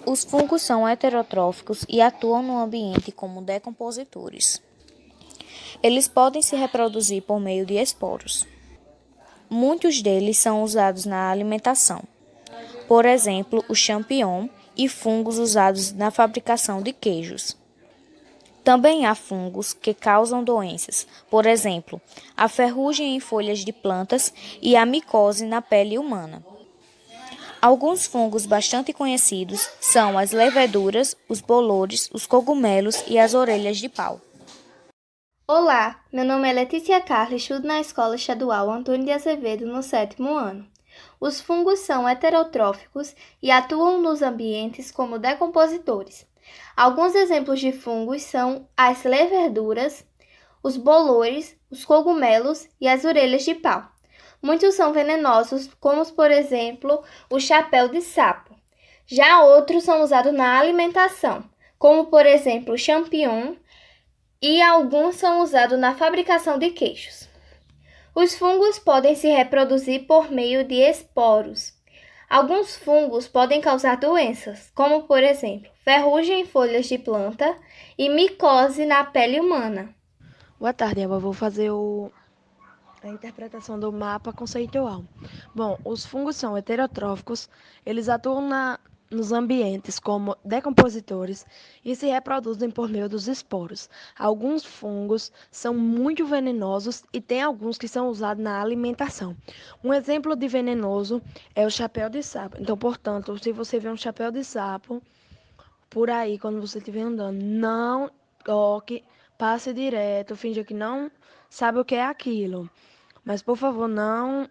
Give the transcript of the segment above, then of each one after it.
Os fungos são heterotróficos e atuam no ambiente como decompositores. Eles podem se reproduzir por meio de esporos. Muitos deles são usados na alimentação, por exemplo, o champignon e fungos usados na fabricação de queijos. Também há fungos que causam doenças, por exemplo, a ferrugem em folhas de plantas e a micose na pele humana. Alguns fungos bastante conhecidos são as leveduras, os bolores, os cogumelos e as orelhas de pau. Olá, meu nome é Letícia Carla e estudo na Escola Estadual Antônio de Azevedo no 7º ano. Os fungos são heterotróficos e atuam nos ambientes como decompositores. Alguns exemplos de fungos são as leveduras, os bolores, os cogumelos e as orelhas de pau. Muitos são venenosos, como por exemplo o chapéu de sapo. Já outros são usados na alimentação, como por exemplo o champignon, e alguns são usados na fabricação de queijos. Os fungos podem se reproduzir por meio de esporos. Alguns fungos podem causar doenças, como por exemplo, ferrugem em folhas de planta e micose na pele humana. Boa tarde, Eva. Vou fazer a interpretação do mapa conceitual. Bom, os fungos são heterotróficos, eles atuam nos ambientes como decompositores e se reproduzem por meio dos esporos. Alguns fungos são muito venenosos e tem alguns que são usados na alimentação. Um exemplo de venenoso é o chapéu de sapo. Então, portanto, se você vê um chapéu de sapo por aí, quando você estiver andando, não toque, passe direto, finja que não sabe o que é aquilo. Mas, por favor, não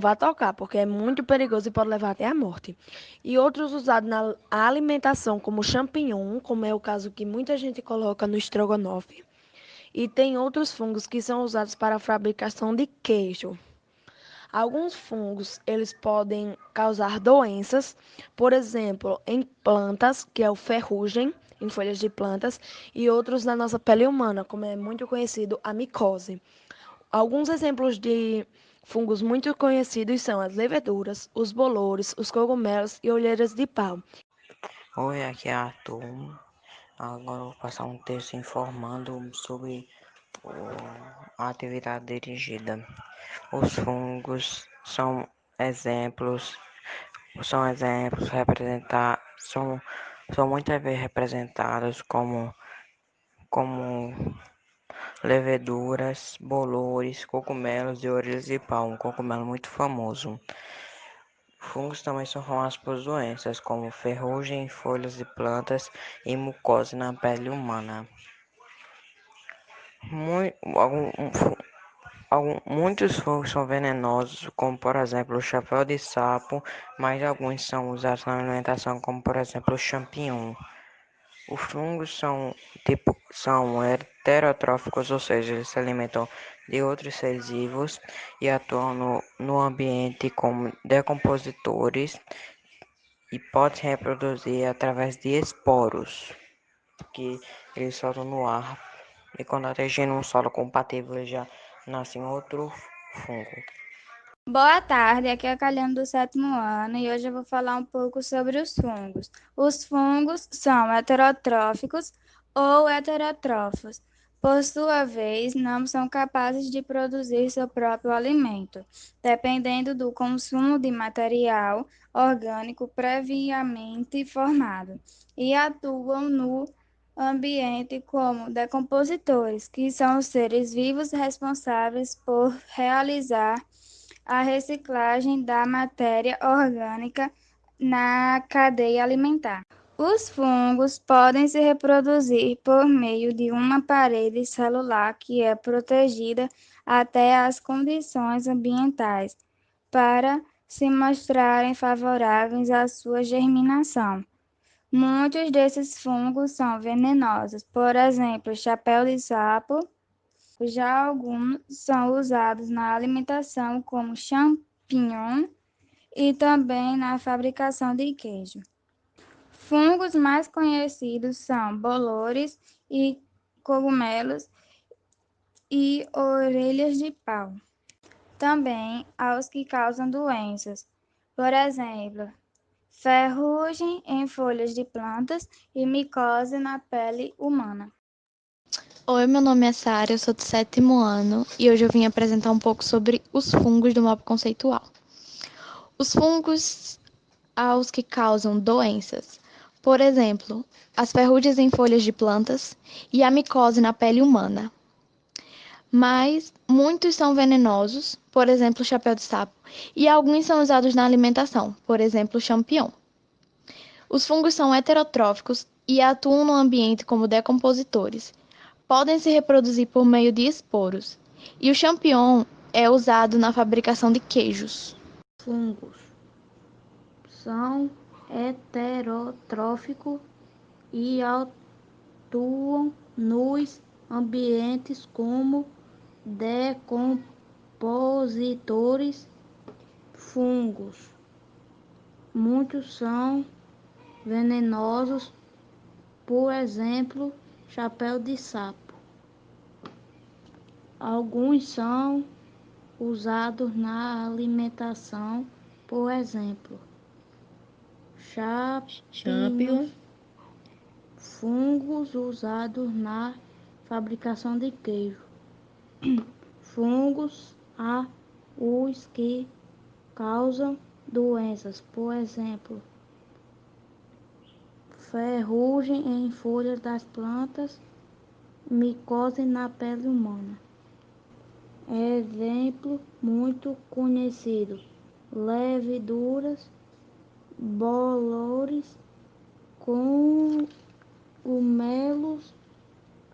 vá tocar, porque é muito perigoso e pode levar até a morte. E outros usados na alimentação, como champignon, como é o caso que muita gente coloca no estrogonofe. E tem outros fungos que são usados para a fabricação de queijo. Alguns fungos, eles podem causar doenças, por exemplo, em plantas, que é o ferrugem, em folhas de plantas, e outros na nossa pele humana, como é muito conhecido a micose. Alguns exemplos de fungos muito conhecidos são as leveduras, os bolores, os cogumelos e olheiras de pau. Oi, aqui é Arthur. Agora eu vou passar um texto informando sobre a atividade dirigida. Os fungos são exemplos representar, são muitas vezes representados como leveduras, bolores, cogumelos e orelhas de pau, um cogumelo muito famoso. Fungos também são formados por doenças como ferrugem em folhas de plantas e mucose na pele humana. Muitos fungos são venenosos, como por exemplo o chapéu de sapo, mas alguns são usados na alimentação, como por exemplo o champignon. Os fungos são heterotróficos, ou seja, eles se alimentam de outros seres vivos e atuam no ambiente como decompositores e podem se reproduzir através de esporos, que eles soltam no ar e quando atingem um solo compatível já nasce outro fungo. Boa tarde, aqui é a Caliane do 7º ano e hoje eu vou falar um pouco sobre os fungos. Os fungos são heterotróficos ou heterotrófos. Por sua vez, não são capazes de produzir seu próprio alimento, dependendo do consumo de material orgânico previamente formado, e atuam no ambiente como decompositores, que são os seres vivos responsáveis por realizar a reciclagem da matéria orgânica na cadeia alimentar. Os fungos podem se reproduzir por meio de uma parede celular que é protegida até as condições ambientais para se mostrarem favoráveis à sua germinação. Muitos desses fungos são venenosos, por exemplo, chapéu de sapo. Já alguns são usados na alimentação como champignon e também na fabricação de queijo. Fungos mais conhecidos são bolores e cogumelos e orelhas de pau. Também há os que causam doenças, por exemplo, ferrugem em folhas de plantas e micose na pele humana. Oi, meu nome é Sara, eu sou do 7º ano e hoje eu vim apresentar um pouco sobre os fungos do mapa conceitual. Os fungos aos que causam doenças, por exemplo, as ferrugens em folhas de plantas e a micose na pele humana. Mas muitos são venenosos, por exemplo, o chapéu de sapo, e alguns são usados na alimentação, por exemplo, o champignon. Os fungos são heterotróficos e atuam no ambiente como decompositores. Podem se reproduzir por meio de esporos, e o champignon é usado na fabricação de queijos. Fungos são heterotróficos e atuam nos ambientes como decompositores. Fungos, muitos são venenosos, por exemplo, chapéu de sapo. Alguns são usados na alimentação, por exemplo, champignon, fungos usados na fabricação de queijo. Fungos há os que causam doenças, por exemplo, ferrugem em folhas das plantas, micose na pele humana. Exemplo muito conhecido: leveduras, bolores, cogumelos,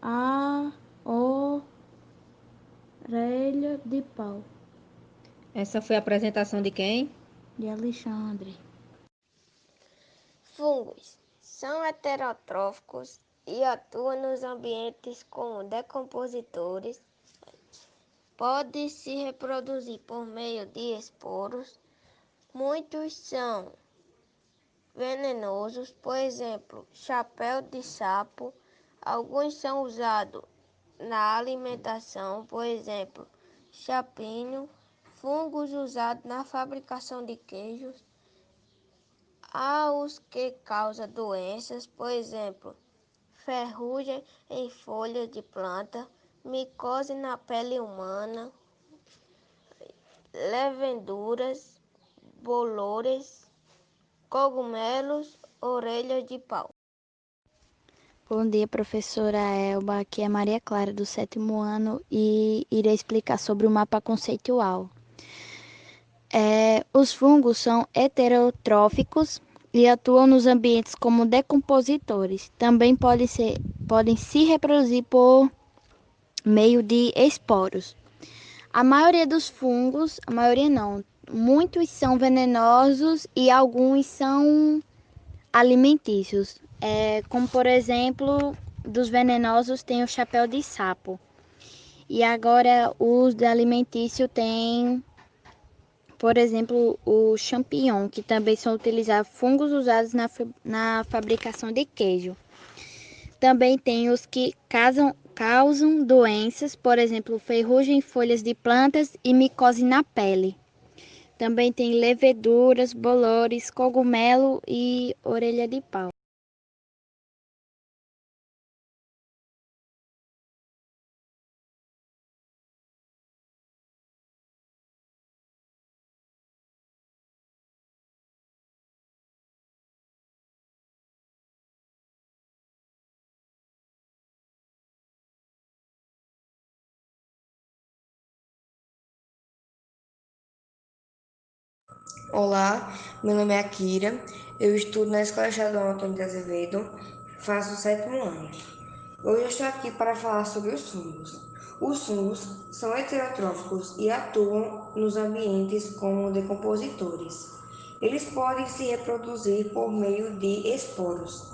a orelha de pau. Essa foi a apresentação de quem? De Alexandre. Fungos são heterotróficos e atuam nos ambientes como decompositores. Podem se reproduzir por meio de esporos. Muitos são venenosos, por exemplo, chapéu de sapo. Alguns são usados na alimentação, por exemplo, champignon. Fungos usados na fabricação de queijos. Há os que causam doenças, por exemplo, ferrugem em folhas de planta, micose na pele humana, leveduras, bolores, cogumelos, orelhas de pau. Bom dia, professora Elba. Aqui é Maria Clara, do 7º ano, e irei explicar sobre o mapa conceitual. Os fungos são heterotróficos e atuam nos ambientes como decompositores. Também podem se reproduzir por meio de esporos. A maioria dos fungos, a maioria não, muitos são venenosos e alguns são alimentícios. Como, por exemplo, dos venenosos tem o chapéu de sapo. E agora os de alimentício tem, por exemplo, o champignon, que também são utilizados fungos usados na fabricação de queijo. Também tem os que causam doenças, por exemplo, ferrugem em folhas de plantas e micose na pele. Também tem leveduras, bolores, cogumelo e orelha de pau. Olá, meu nome é Akira, eu estudo na Escola Estadual Antônio de Azevedo, faço o 7º ano. Hoje eu estou aqui para falar sobre os fungos. Os fungos são heterotróficos e atuam nos ambientes como decompositores. Eles podem se reproduzir por meio de esporos.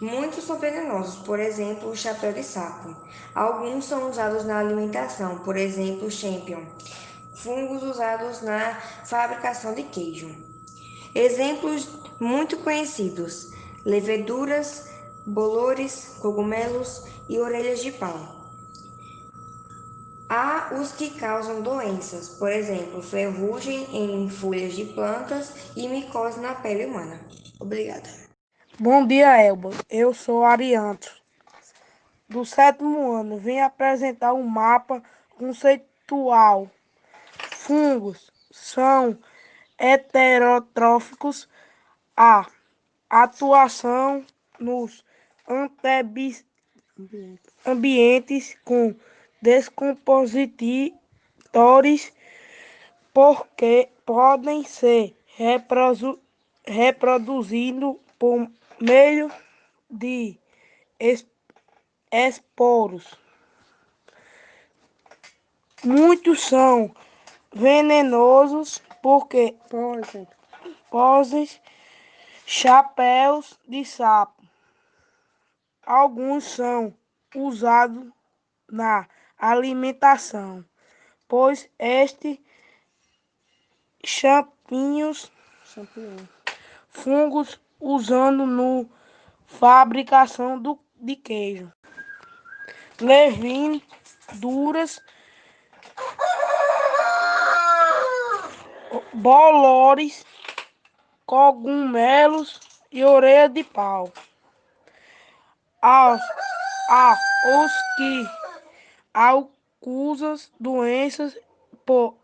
Muitos são venenosos, por exemplo, o chapéu de sapo. Alguns são usados na alimentação, por exemplo, o champignon. Fungos usados na fabricação de queijo. Exemplos muito conhecidos: leveduras, bolores, cogumelos e orelhas de pau. Há os que causam doenças, por exemplo, ferrugem em folhas de plantas e micose na pele humana. Obrigada. Bom dia, Elba. Eu sou Arianto, do 7º ano. Vim apresentar um mapa conceitual. Fungos são heterotróficos. A atuação nos ambientes com descompositores, porque podem ser reproduzidos por meio de esporos. Muitos são venenosos porque posem chapéus de sapo. Alguns são usados na alimentação, pois estes champinhos, fungos usando no fabricação de queijo, leveduras, bolores, cogumelos e orelha de pau. Há os que causam doenças por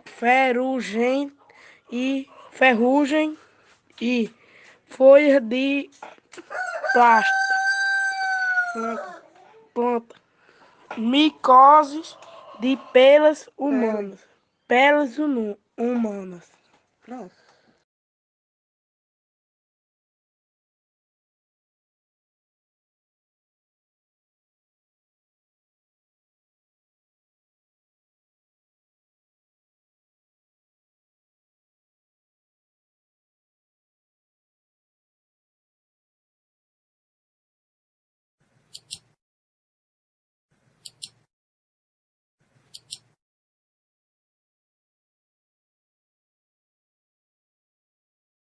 ferrugem e folhas de planta, micoses de peles humanas. Pronto.